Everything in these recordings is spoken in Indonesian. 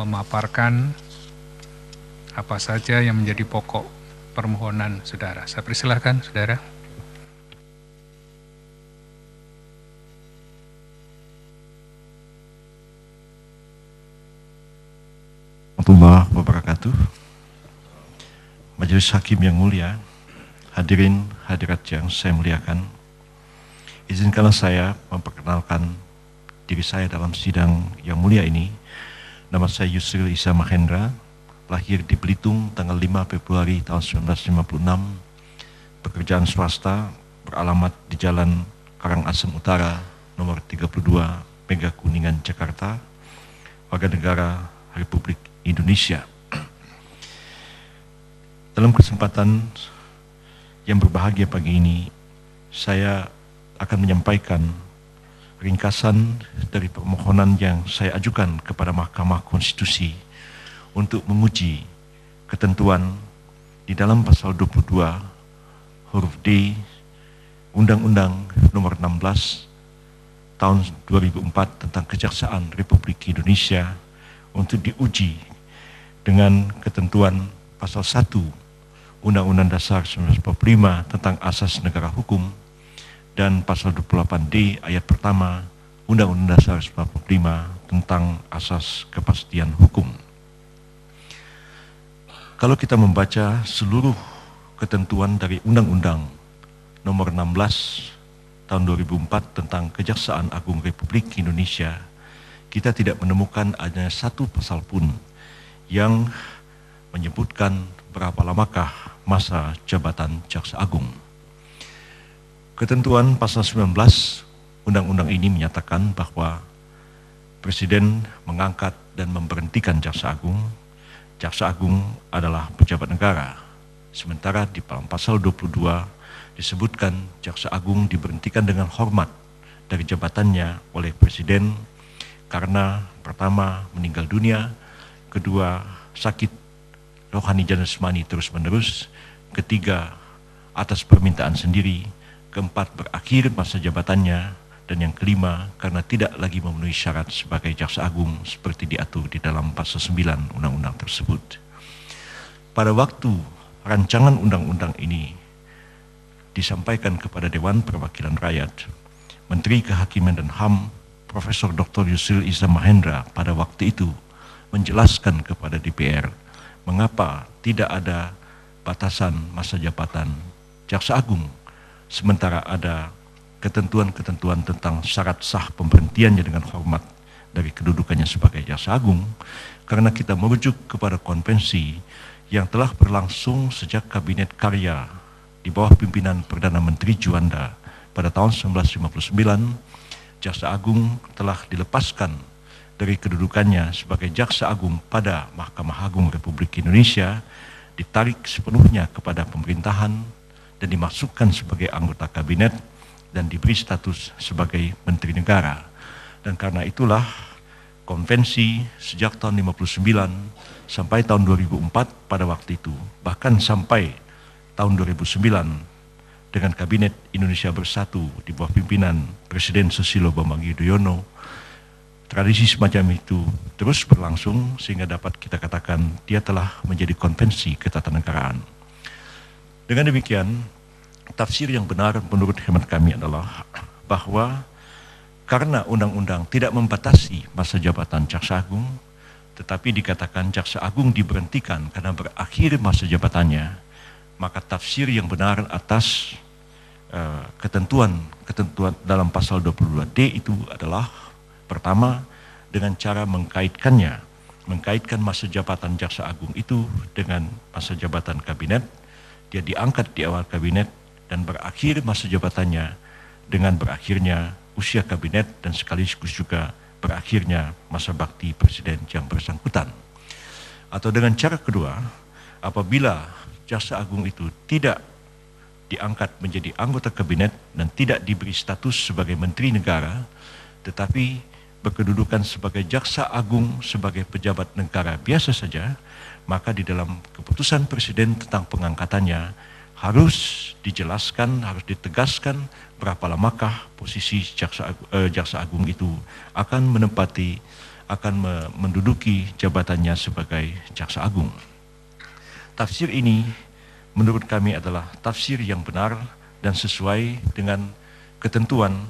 memaparkan apa saja yang menjadi pokok permohonan saudara. Saya persilahkan, saudara. Warahmatullahi wabarakatuh. Majelis Hakim yang mulia, hadirin hadirat yang saya muliakan, izinkanlah saya memperkenalkan diri saya dalam sidang yang mulia ini. Nama saya Yusril Isa Mahendra, lahir di Belitung tanggal 5 Februari tahun 1956, pekerjaan swasta, beralamat di Jalan Karangasem Utara, nomor 32, Mega Kuningan, Jakarta, warga negara Republik Indonesia. Dalam kesempatan yang berbahagia pagi ini, saya akan menyampaikan ringkasan dari permohonan yang saya ajukan kepada Mahkamah Konstitusi untuk menguji ketentuan di dalam pasal 22 huruf D Undang-Undang Nomor 16 tahun 2004 tentang Kejaksaan Republik Indonesia untuk diuji dengan ketentuan pasal 1 Undang-Undang Dasar 1945 tentang Asas Negara Hukum dan pasal 28D ayat pertama Undang-Undang Dasar 1945 tentang Asas Kepastian Hukum. Kalau kita membaca seluruh ketentuan dari Undang-Undang Nomor 16 tahun 2004 tentang Kejaksaan Agung Republik Indonesia, kita tidak menemukan adanya satu pasal pun yang menyebutkan berapa lamakah masa jabatan Jaksa Agung. Ketentuan pasal 19 Undang-Undang ini menyatakan bahwa Presiden mengangkat dan memberhentikan Jaksa Agung. Jaksa Agung adalah pejabat negara. Sementara di dalam pasal 22 disebutkan Jaksa Agung diberhentikan dengan hormat dari jabatannya oleh Presiden karena pertama meninggal dunia, kedua sakit rohani dan jasmani terus-menerus, ketiga atas permintaan sendiri, keempat berakhir masa jabatannya, dan yang kelima karena tidak lagi memenuhi syarat sebagai Jaksa Agung seperti diatur di dalam pasal 9 undang-undang tersebut. Pada waktu rancangan undang-undang ini disampaikan kepada Dewan Perwakilan Rakyat, Menteri Kehakiman dan HAM Profesor Dr. Yusril Isa Mahendra pada waktu itu menjelaskan kepada DPR mengapa tidak ada batasan masa jabatan Jaksa Agung, sementara ada ketentuan-ketentuan tentang syarat sah pemberhentiannya dengan hormat dari kedudukannya sebagai Jaksa Agung, karena kita merujuk kepada konvensi yang telah berlangsung sejak Kabinet Karya di bawah pimpinan Perdana Menteri Juanda pada tahun 1959, Jaksa Agung telah dilepaskan dari kedudukannya sebagai Jaksa Agung pada Mahkamah Agung Republik Indonesia, ditarik sepenuhnya kepada pemerintahan dan dimasukkan sebagai anggota kabinet dan diberi status sebagai Menteri Negara. Dan karena itulah konvensi sejak tahun 59 sampai tahun 2004 pada waktu itu, bahkan sampai tahun 2009 dengan Kabinet Indonesia Bersatu di bawah pimpinan Presiden Susilo Bambang Yudhoyono, tradisi semacam itu terus berlangsung sehingga dapat kita katakan dia telah menjadi konvensi ketatanegaraan. Dengan demikian, tafsir yang benar menurut hemat kami adalah bahwa karena undang-undang tidak membatasi masa jabatan Jaksa Agung, tetapi dikatakan Jaksa Agung diberhentikan karena berakhir masa jabatannya, maka tafsir yang benar atas ketentuan dalam pasal 22D itu adalah pertama, dengan cara mengkaitkan masa jabatan Jaksa Agung itu dengan masa jabatan kabinet. Dia diangkat di awal kabinet dan berakhir masa jabatannya dengan berakhirnya usia kabinet dan sekaligus juga berakhirnya masa bakti presiden yang bersangkutan. Atau dengan cara kedua, apabila Jaksa Agung itu tidak diangkat menjadi anggota kabinet dan tidak diberi status sebagai Menteri Negara, tetapi berkedudukan sebagai Jaksa Agung sebagai pejabat negara biasa saja, maka di dalam keputusan Presiden tentang pengangkatannya harus dijelaskan, harus ditegaskan berapa lamakah posisi Jaksa Agung itu akan menempati akan menduduki jabatannya sebagai Jaksa Agung. Tafsir ini menurut kami adalah tafsir yang benar dan sesuai dengan ketentuan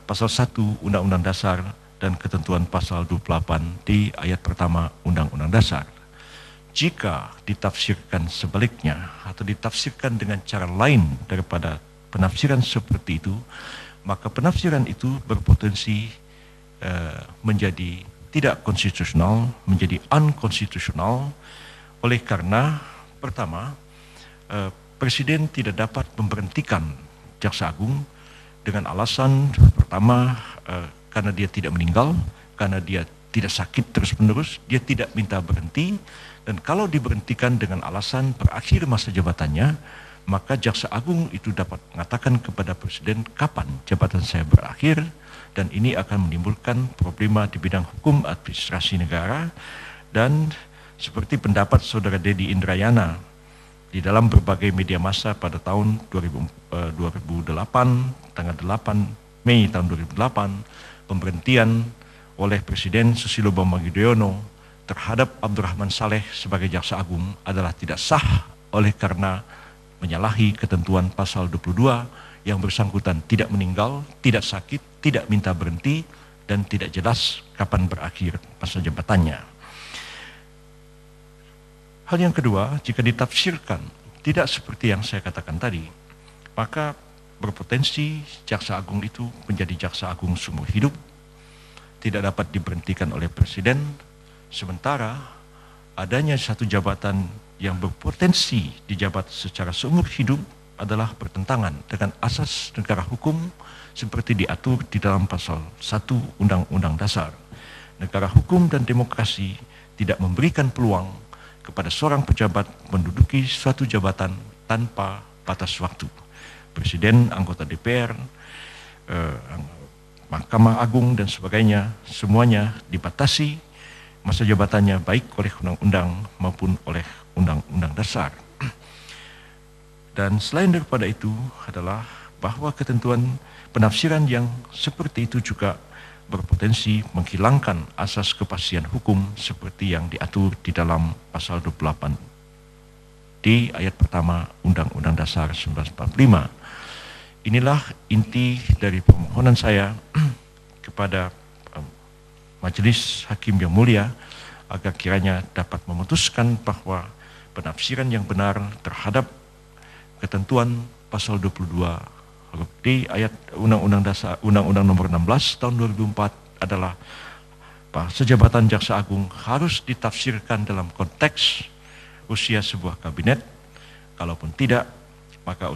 pasal 1 Undang-Undang Dasar dan ketentuan pasal 28 di ayat pertama Undang-Undang Dasar. Jika ditafsirkan sebaliknya atau ditafsirkan dengan cara lain daripada penafsiran seperti itu, maka penafsiran itu berpotensi menjadi tidak konstitusional, menjadi unkonstitusional, oleh karena pertama, Presiden tidak dapat memberhentikan Jaksa Agung dengan alasan pertama karena dia tidak meninggal, karena dia tidak sakit terus-menerus, dia tidak minta berhenti, dan kalau diberhentikan dengan alasan berakhir masa jabatannya, maka Jaksa Agung itu dapat mengatakan kepada Presiden kapan jabatan saya berakhir, dan ini akan menimbulkan problema di bidang hukum administrasi negara. Dan seperti pendapat Saudara Dedi Indrayana di dalam berbagai media massa pada tahun 2008, tanggal 8 Mei tahun 2008, pemberhentian oleh Presiden Susilo Bambang Yudhoyono terhadap Abdurrahman Saleh sebagai Jaksa Agung adalah tidak sah oleh karena menyalahi ketentuan pasal 22 yang bersangkutan tidak meninggal, tidak sakit, tidak minta berhenti, dan tidak jelas kapan berakhir masa jabatannya. Hal yang kedua, jika ditafsirkan tidak seperti yang saya katakan tadi, maka berpotensi Jaksa Agung itu menjadi Jaksa Agung seumur hidup, tidak dapat diberhentikan oleh Presiden, sementara adanya satu jabatan yang berpotensi dijabat secara seumur hidup adalah bertentangan dengan asas negara hukum seperti diatur di dalam pasal 1 Undang-Undang Dasar. Negara hukum dan demokrasi tidak memberikan peluang kepada seorang pejabat menduduki suatu jabatan tanpa batas waktu. Presiden, anggota DPR, Mahkamah Agung dan sebagainya, semuanya dibatasi masa jabatannya baik oleh undang-undang maupun oleh Undang-Undang Dasar. Dan selain daripada itu adalah bahwa ketentuan penafsiran yang seperti itu juga berpotensi menghilangkan asas kepastian hukum seperti yang diatur di dalam pasal 28 di ayat pertama Undang-Undang Dasar 1945. Inilah inti dari permohonan saya kepada Majelis Hakim yang mulia agar kiranya dapat memutuskan bahwa penafsiran yang benar terhadap ketentuan pasal 22 di ayat Undang-Undang Dasar Undang-Undang Nomor 16 Tahun 2004 adalah bahwa jabatan Jaksa Agung harus ditafsirkan dalam konteks usia sebuah kabinet. Kalaupun tidak, maka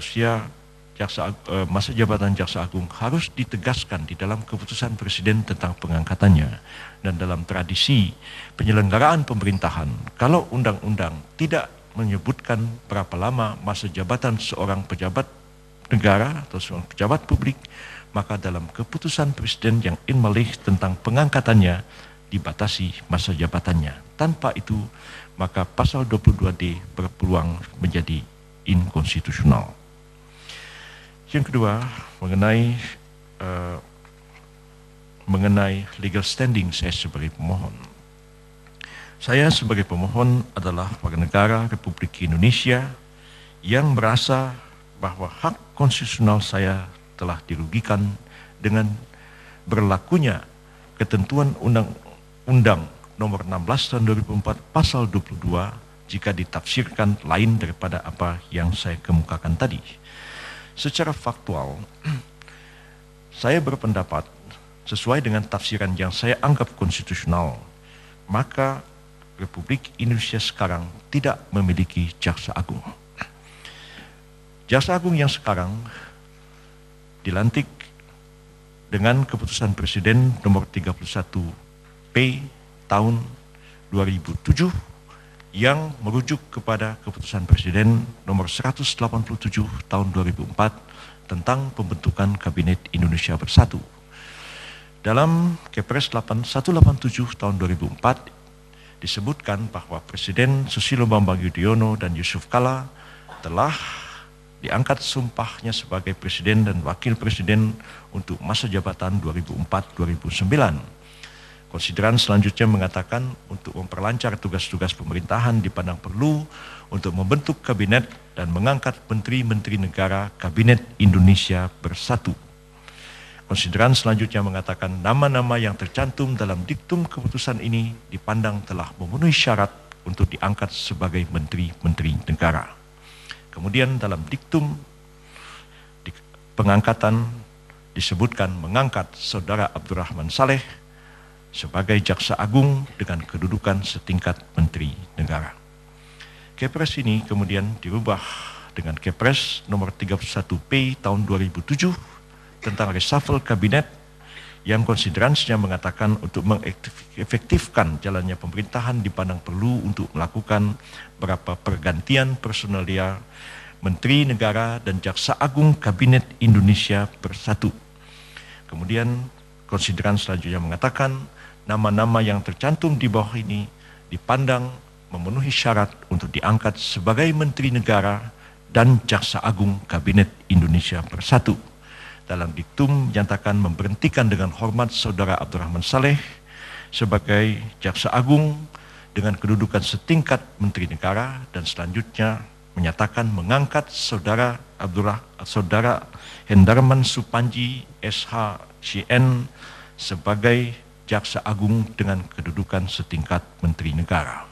masa jabatan Jaksa Agung harus ditegaskan di dalam keputusan Presiden tentang pengangkatannya. Dan dalam tradisi penyelenggaraan pemerintahan, kalau undang-undang tidak menyebutkan berapa lama masa jabatan seorang pejabat negara atau seorang pejabat publik, maka dalam keputusan Presiden yang inmalih tentang pengangkatannya dibatasi masa jabatannya. Tanpa itu, maka pasal 22D berpeluang menjadi inkonstitusional. Yang kedua, mengenai legal standing saya sebagai pemohon. Saya sebagai pemohon adalah warga negara Republik Indonesia yang merasa bahwa hak konstitusional saya telah dirugikan dengan berlakunya ketentuan Undang-Undang Nomor 16 Tahun 2004 Pasal 22 jika ditafsirkan lain daripada apa yang saya kemukakan tadi. Secara faktual, saya berpendapat sesuai dengan tafsiran yang saya anggap konstitusional, maka Republik Indonesia sekarang tidak memiliki Jaksa Agung. Jaksa Agung yang sekarang dilantik dengan keputusan Presiden nomor 31P tahun 2007 yang merujuk kepada keputusan Presiden nomor 187 tahun 2004 tentang pembentukan Kabinet Indonesia Bersatu. Dalam Kepres 187 tahun 2004 disebutkan bahwa Presiden Susilo Bambang Yudhoyono dan Yusuf Kala telah diangkat sumpahnya sebagai Presiden dan Wakil Presiden untuk masa jabatan 2004-2009. Konsideran selanjutnya mengatakan untuk memperlancar tugas-tugas pemerintahan dipandang perlu untuk membentuk kabinet dan mengangkat menteri-menteri negara Kabinet Indonesia Bersatu. Konsideran selanjutnya mengatakan nama-nama yang tercantum dalam diktum keputusan ini dipandang telah memenuhi syarat untuk diangkat sebagai menteri-menteri negara. Kemudian dalam diktum pengangkatan disebutkan mengangkat Saudara Abdurrahman Saleh sebagai Jaksa Agung dengan kedudukan setingkat Menteri Negara. Kepres ini kemudian dirubah dengan Kepres nomor 31P tahun 2007 tentang reshuffle kabinet yang konsideransinya mengatakan untuk mengefektifkan jalannya pemerintahan dipandang perlu untuk melakukan beberapa pergantian personalia Menteri Negara dan Jaksa Agung Kabinet Indonesia Bersatu. Kemudian konsideran selanjutnya mengatakan nama-nama yang tercantum di bawah ini dipandang memenuhi syarat untuk diangkat sebagai Menteri Negara dan Jaksa Agung Kabinet Indonesia Bersatu. Dalam diktum menyatakan memberhentikan dengan hormat Saudara Abdurrahman Saleh sebagai Jaksa Agung dengan kedudukan setingkat Menteri Negara dan selanjutnya menyatakan mengangkat Saudara Hendarman Supanji SHCN sebagai Jaksa Agung dengan kedudukan setingkat Menteri Negara.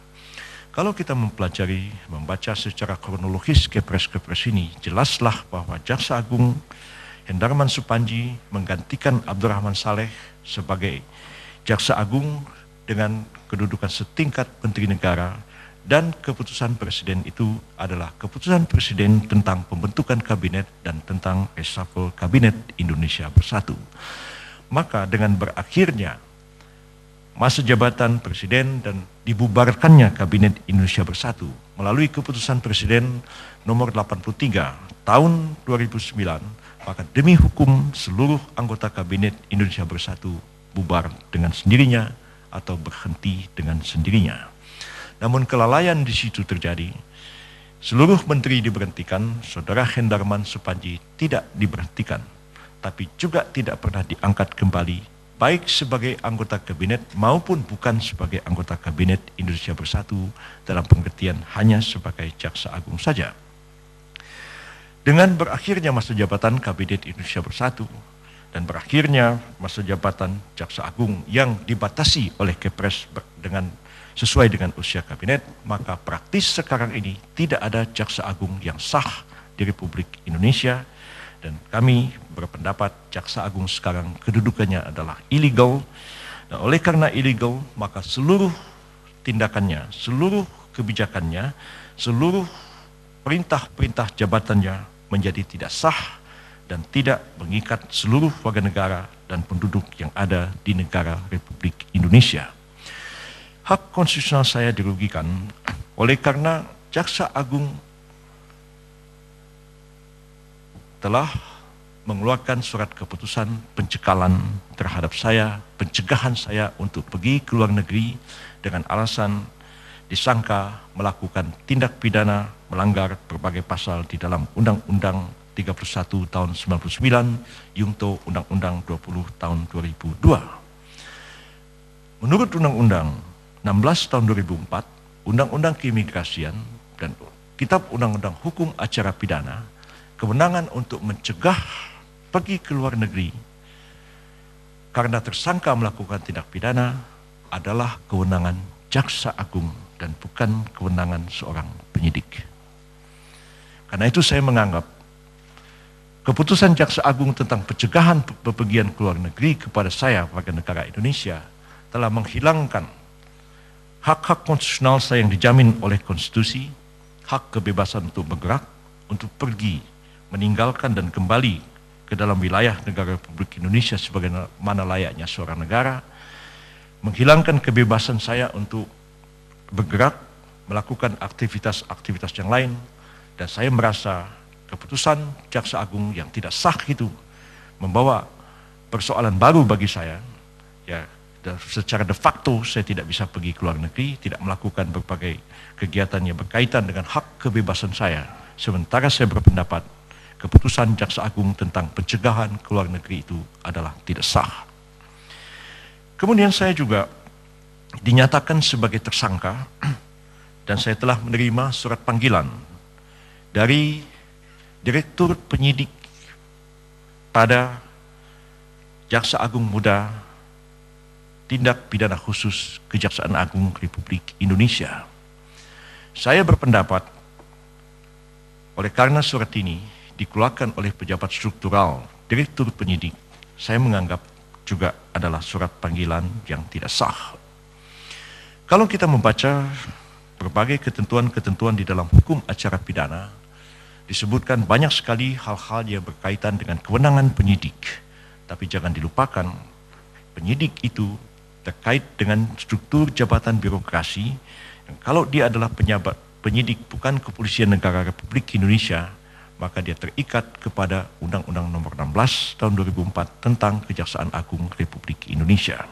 Kalau kita membaca secara kronologis Kepres-Kepres ini, jelaslah bahwa Jaksa Agung Hendarman Supanji menggantikan Abdurrahman Saleh sebagai Jaksa Agung dengan kedudukan setingkat Menteri Negara, dan keputusan Presiden itu adalah keputusan Presiden tentang pembentukan kabinet dan tentang reshuffle Kabinet Indonesia Bersatu. Maka dengan berakhirnya masa jabatan Presiden dan dibubarkannya Kabinet Indonesia Bersatu melalui keputusan Presiden nomor 83 tahun 2009, maka demi hukum seluruh anggota Kabinet Indonesia Bersatu bubar dengan sendirinya atau berhenti dengan sendirinya. Namun kelalaian di situ terjadi. Seluruh menteri diberhentikan, Saudara Hendarman Supanji tidak diberhentikan, tapi juga tidak pernah diangkat kembali, baik sebagai anggota kabinet maupun bukan sebagai anggota Kabinet Indonesia Bersatu, dalam pengertian hanya sebagai Jaksa Agung saja. Dengan berakhirnya masa jabatan Kabinet Indonesia Bersatu dan berakhirnya masa jabatan Jaksa Agung yang dibatasi oleh Kepres sesuai dengan usia kabinet, maka praktis sekarang ini tidak ada Jaksa Agung yang sah di Republik Indonesia, dan kami berpendapat Jaksa Agung sekarang kedudukannya adalah illegal. Dan oleh karena illegal, maka seluruh tindakannya, seluruh kebijakannya, seluruh perintah-perintah jabatannya menjadi tidak sah dan tidak mengikat seluruh warga negara dan penduduk yang ada di negara Republik Indonesia. Hak konstitusional saya dirugikan oleh karena Jaksa Agung telah mengeluarkan surat keputusan pencekalan terhadap saya, pencegahan saya untuk pergi ke luar negeri dengan alasan disangka melakukan tindak pidana melanggar berbagai pasal di dalam Undang-Undang 31 tahun 99, Yungto Undang-Undang 20 tahun 2002. Menurut Undang-Undang 16 tahun 2004, Undang-Undang Keimigrasian dan Kitab Undang-Undang Hukum Acara Pidana, kewenangan untuk mencegah pergi ke luar negeri karena tersangka melakukan tindak pidana adalah kewenangan Jaksa Agung dan bukan kewenangan seorang penyidik. Karena itu saya menganggap keputusan Jaksa Agung tentang pencegahan bepergian ke luar negeri kepada saya, warga negara Indonesia, telah menghilangkan hak-hak konstitusional saya yang dijamin oleh konstitusi, hak kebebasan untuk bergerak, untuk pergi, meninggalkan dan kembali ke dalam wilayah negara Republik Indonesia sebagaimana layaknya seorang negara, menghilangkan kebebasan saya untuk bergerak, melakukan aktivitas-aktivitas yang lain, dan saya merasa keputusan Jaksa Agung yang tidak sah itu membawa persoalan baru bagi saya, ya. Secara de facto saya tidak bisa pergi ke luar negeri, tidak melakukan berbagai kegiatan yang berkaitan dengan hak kebebasan saya. Sementara saya berpendapat keputusan Jaksa Agung tentang pencegahan ke luar negeri itu adalah tidak sah. Kemudian saya juga dinyatakan sebagai tersangka dan saya telah menerima surat panggilan dari Direktur Penyidik pada Jaksa Agung Muda Tindak Pidana Khusus Kejaksaan Agung Republik Indonesia. Saya berpendapat oleh karena surat ini dikeluarkan oleh pejabat struktural Direktur Penyidik, saya menganggap juga adalah surat panggilan yang tidak sah. Kalau kita membaca berbagai ketentuan-ketentuan di dalam hukum acara pidana, disebutkan banyak sekali hal-hal yang berkaitan dengan kewenangan penyidik. Tapi jangan dilupakan, penyidik itu terkait dengan struktur jabatan birokrasi, yang kalau dia adalah penyidik bukan Kepolisian Negara Republik Indonesia, maka dia terikat kepada Undang-Undang Nomor 16 Tahun 2004 tentang Kejaksaan Agung Republik Indonesia.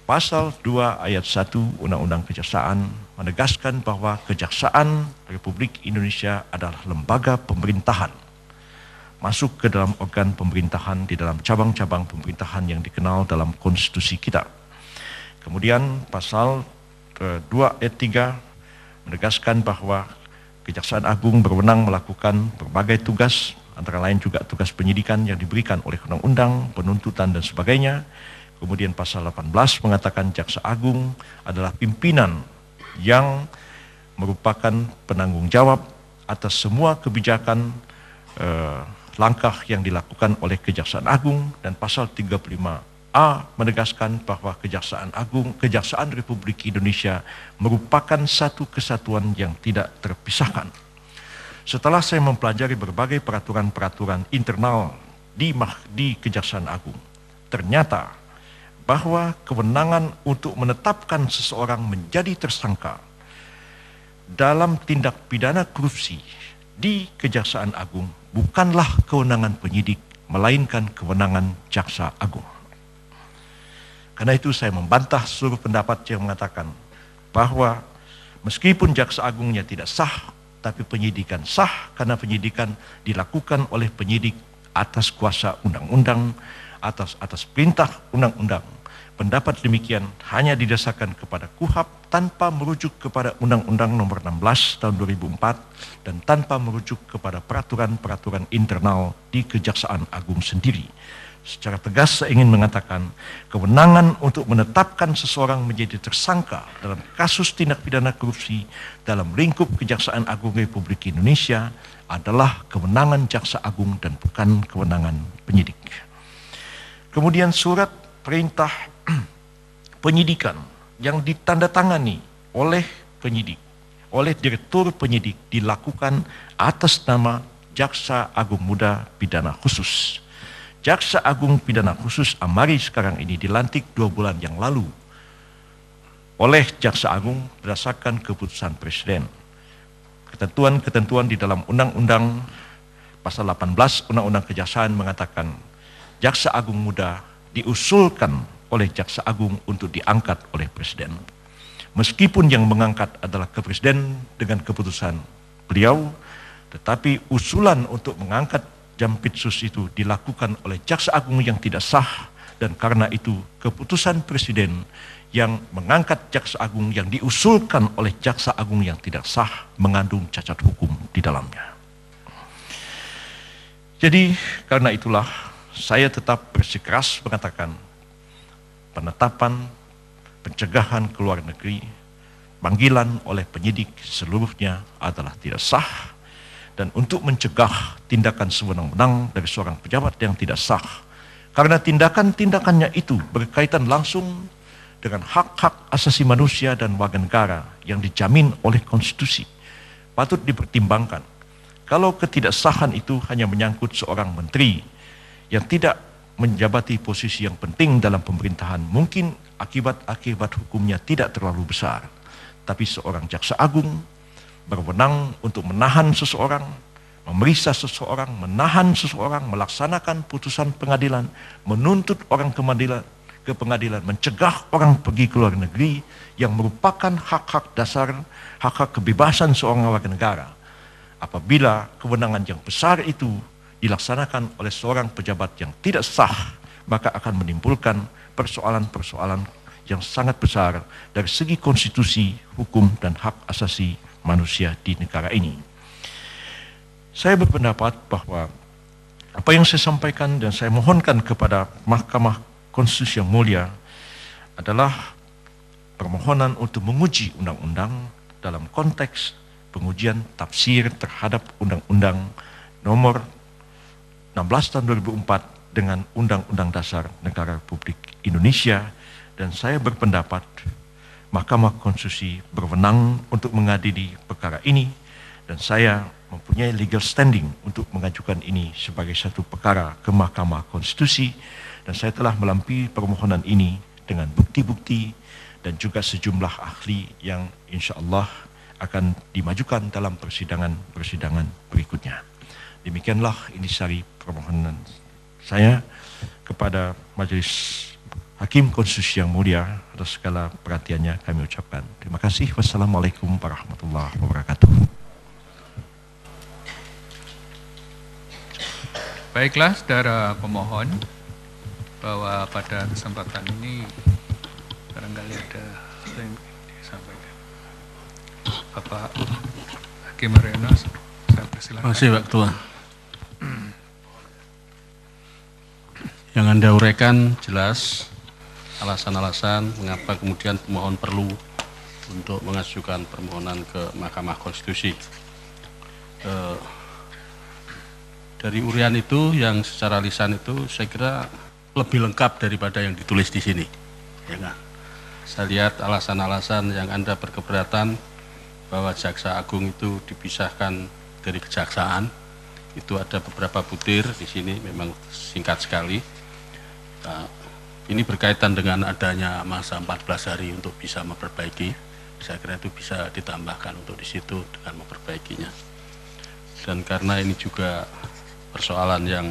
Pasal 2 ayat 1 Undang-Undang Kejaksaan menegaskan bahwa Kejaksaan Republik Indonesia adalah lembaga pemerintahan, masuk ke dalam organ pemerintahan di dalam cabang-cabang pemerintahan yang dikenal dalam konstitusi kita. Kemudian pasal 2 ayat 3 menegaskan bahwa Kejaksaan Agung berwenang melakukan berbagai tugas, antara lain juga tugas penyidikan yang diberikan oleh undang-undang, penuntutan dan sebagainya. Kemudian pasal 18 mengatakan Jaksa Agung adalah pimpinan yang merupakan penanggung jawab atas semua kebijakan langkah yang dilakukan oleh Kejaksaan Agung, dan pasal 35A menegaskan bahwa Kejaksaan Republik Indonesia merupakan satu kesatuan yang tidak terpisahkan. Setelah saya mempelajari berbagai peraturan-peraturan internal di Kejaksaan Agung, ternyata bahwa kewenangan untuk menetapkan seseorang menjadi tersangka dalam tindak pidana korupsi di Kejaksaan Agung bukanlah kewenangan penyidik, melainkan kewenangan Jaksa Agung. Karena itu saya membantah seluruh pendapat yang mengatakan bahwa meskipun Jaksa Agungnya tidak sah, tapi penyidikan sah karena penyidikan dilakukan oleh penyidik atas kuasa undang-undang, atas perintah undang-undang. Pendapat demikian hanya didasarkan kepada KUHAP tanpa merujuk kepada Undang-Undang Nomor 16 Tahun 2004 dan tanpa merujuk kepada peraturan-peraturan internal di Kejaksaan Agung sendiri. Secara tegas saya ingin mengatakan kewenangan untuk menetapkan seseorang menjadi tersangka dalam kasus tindak pidana korupsi dalam lingkup Kejaksaan Agung Republik Indonesia adalah kewenangan Jaksa Agung dan bukan kewenangan penyidik. Kemudian surat perintah penyidikan yang ditandatangani oleh penyidik, oleh Direktur Penyidik dilakukan atas nama Jaksa Agung Muda Pidana Khusus. Jaksa Agung Pidana Khusus Amari sekarang ini dilantik 2 bulan yang lalu oleh Jaksa Agung berdasarkan keputusan Presiden. Ketentuan-ketentuan di dalam Undang-Undang Pasal 18 Undang-Undang Kejaksaan mengatakan Jaksa Agung Muda diusulkan oleh Jaksa Agung untuk diangkat oleh Presiden. Meskipun yang mengangkat adalah Presiden dengan keputusan beliau, tetapi usulan untuk mengangkat Jampitsus itu dilakukan oleh Jaksa Agung yang tidak sah, dan karena itu keputusan Presiden yang mengangkat Jaksa Agung yang diusulkan oleh Jaksa Agung yang tidak sah mengandung cacat hukum di dalamnya. Jadi karena itulah saya tetap bersikeras mengatakan penetapan pencegahan ke luar negeri, panggilan oleh penyidik seluruhnya adalah tidak sah, dan untuk mencegah tindakan sewenang-wenang dari seorang pejabat yang tidak sah, karena tindakan-tindakannya itu berkaitan langsung dengan hak-hak asasi manusia dan warga negara yang dijamin oleh konstitusi, patut dipertimbangkan. Kalau ketidaksahan itu hanya menyangkut seorang menteri yang tidak menjabati posisi yang penting dalam pemerintahan, mungkin akibat-akibat hukumnya tidak terlalu besar. Tapi seorang Jaksa Agung berwenang untuk menahan seseorang, memeriksa seseorang, menahan seseorang, melaksanakan putusan pengadilan, menuntut orang ke pengadilan, mencegah orang pergi ke luar negeri yang merupakan hak-hak dasar, hak-hak kebebasan seorang warga negara. Apabila kewenangan yang besar itu dilaksanakan oleh seorang pejabat yang tidak sah, maka akan menimbulkan persoalan-persoalan yang sangat besar dari segi konstitusi, hukum, dan hak asasi manusia di negara ini. Saya berpendapat bahwa apa yang saya sampaikan dan saya mohonkan kepada Mahkamah Konstitusi yang mulia adalah permohonan untuk menguji undang-undang dalam konteks pengujian tafsir terhadap Undang-Undang Nomor 16 tahun 2004 dengan Undang-Undang Dasar Negara Republik Indonesia, dan saya berpendapat Mahkamah Konstitusi berwenang untuk mengadili perkara ini, dan saya mempunyai legal standing untuk mengajukan ini sebagai satu perkara ke Mahkamah Konstitusi, dan saya telah melampaui permohonan ini dengan bukti-bukti dan juga sejumlah ahli yang insya Allah akan dimajukan dalam persidangan-persidangan berikutnya. Demikianlah intisari permohonan saya kepada Majelis Hakim Konstitusi yang mulia. Atas segala perhatiannya kami ucapkan terima kasih. Wassalamualaikum warahmatullahi wabarakatuh. Baiklah, saudara pemohon, bahwa pada kesempatan ini barangkali ada yang disampaikan. Bapak Hakim Haryono, saya persilakan. Terima kasih, Pak Ketua. Yang Anda uraikan jelas alasan-alasan mengapa kemudian pemohon perlu untuk mengajukan permohonan ke Mahkamah Konstitusi. Dari urian itu yang secara lisan itu saya kira lebih lengkap daripada yang ditulis di sini. Ya kan? Saya lihat alasan-alasan yang Anda berkeberatan bahwa Jaksa Agung itu dipisahkan dari Kejaksaan, itu ada beberapa butir di sini, memang singkat sekali. Ini berkaitan dengan adanya masa 14 hari untuk bisa memperbaiki. Saya kira itu bisa ditambahkan untuk di situ dengan memperbaikinya. Dan karena ini juga persoalan yang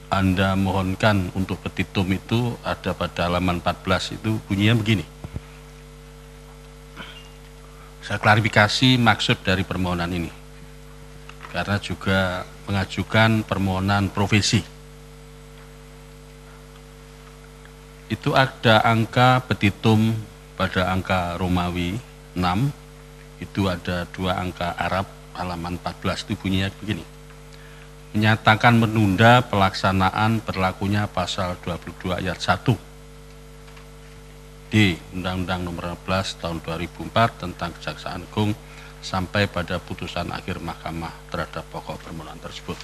Anda mohonkan untuk petitum itu ada pada halaman 14, itu bunyinya begini. Saya klarifikasi maksud dari permohonan ini, karena juga mengajukan permohonan profesi. Itu ada angka petitum pada angka Romawi 6, itu ada 2 angka Arab halaman 14, itu bunyinya begini. Menyatakan menunda pelaksanaan berlakunya pasal 22 ayat 1 di Undang-Undang Nomor 12 Tahun 2004 tentang Kejaksaan Agung sampai pada putusan akhir Mahkamah terhadap pokok permohonan tersebut.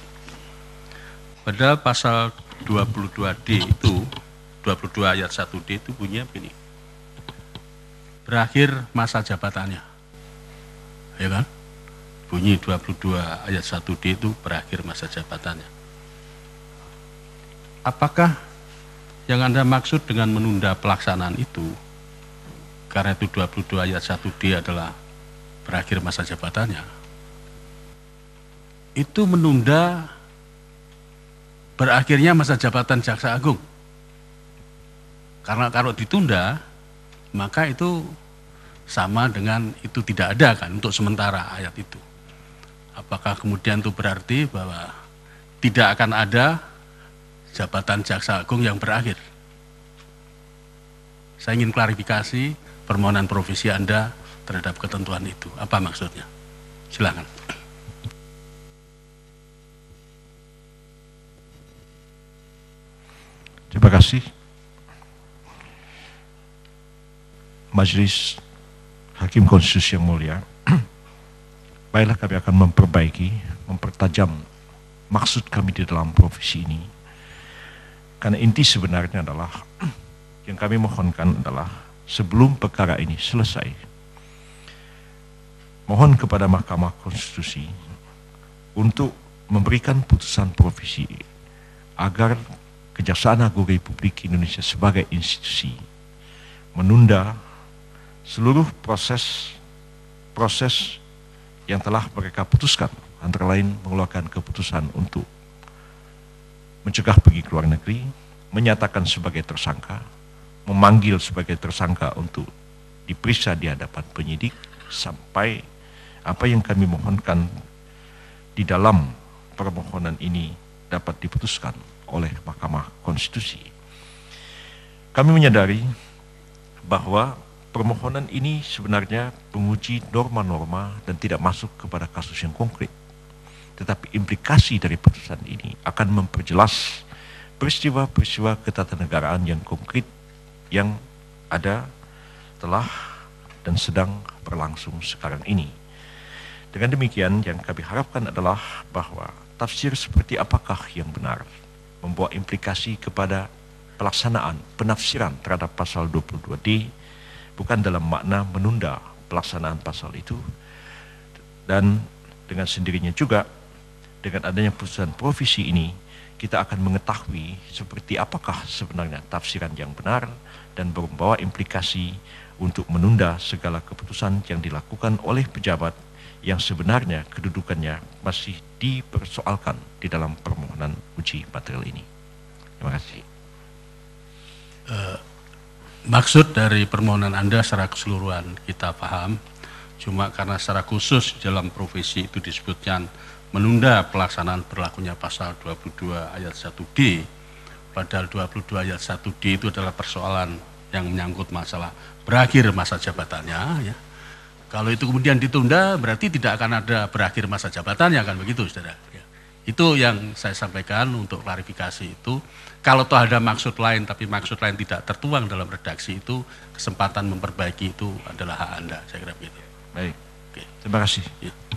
Padahal pasal 22D itu, 22 ayat 1D itu bunyinya begini. Berakhir masa jabatannya. Ya kan? Bunyi 22 ayat 1D itu berakhir masa jabatannya. Apakah yang Anda maksud dengan menunda pelaksanaan itu, karena itu 22 ayat 1D adalah berakhir masa jabatannya, itu menunda berakhirnya masa jabatan Jaksa Agung? Karena kalau ditunda, maka itu sama dengan itu tidak ada kan untuk sementara ayat itu. Apakah kemudian itu berarti bahwa tidak akan ada jabatan Jaksa Agung yang berakhir? Saya ingin klarifikasi permohonan profesi Anda terhadap ketentuan itu. Apa maksudnya? Silakan. Terima kasih. Majelis Hakim Konstitusi yang mulia, baiklah kami akan memperbaiki, mempertajam maksud kami di dalam profesi ini. Karena inti sebenarnya adalah, yang kami mohonkan adalah sebelum perkara ini selesai, mohon kepada Mahkamah Konstitusi untuk memberikan putusan profesi agar Kejaksaan Agung Republik Indonesia sebagai institusi menunda seluruh proses yang telah mereka putuskan, antara lain mengeluarkan keputusan untuk mencegah pergi ke luar negeri, menyatakan sebagai tersangka, memanggil sebagai tersangka untuk diperiksa di hadapan penyidik, sampai apa yang kami mohonkan di dalam permohonan ini dapat diputuskan oleh Mahkamah Konstitusi. Kami menyadari bahwa permohonan ini sebenarnya menguji norma-norma dan tidak masuk kepada kasus yang konkret. Tetapi implikasi dari putusan ini akan memperjelas peristiwa-peristiwa ketatanegaraan yang konkret yang ada, telah, dan sedang berlangsung sekarang ini. Dengan demikian, yang kami harapkan adalah bahwa tafsir seperti apakah yang benar membawa implikasi kepada pelaksanaan penafsiran terhadap pasal 22D, bukan dalam makna menunda pelaksanaan pasal itu, dan dengan sendirinya juga dengan adanya putusan provisi ini kita akan mengetahui seperti apakah sebenarnya tafsiran yang benar dan membawa implikasi untuk menunda segala keputusan yang dilakukan oleh pejabat yang sebenarnya kedudukannya masih dipersoalkan di dalam permohonan uji material ini. Terima kasih. Maksud dari permohonan Anda secara keseluruhan kita paham, cuma karena secara khusus dalam provisi itu disebutkan menunda pelaksanaan berlakunya pasal 22 ayat 1D, padahal 22 ayat 1D itu adalah persoalan yang menyangkut masalah berakhir masa jabatannya, ya. Kalau itu kemudian ditunda, berarti tidak akan ada berakhir masa jabatannya, kan begitu, saudara. Ya. Itu yang saya sampaikan untuk klarifikasi itu. Kalau toh ada maksud lain, tapi maksud lain tidak tertuang dalam redaksi itu, kesempatan memperbaiki itu adalah hak Anda, saya kira begitu. Baik, terima kasih. Ya.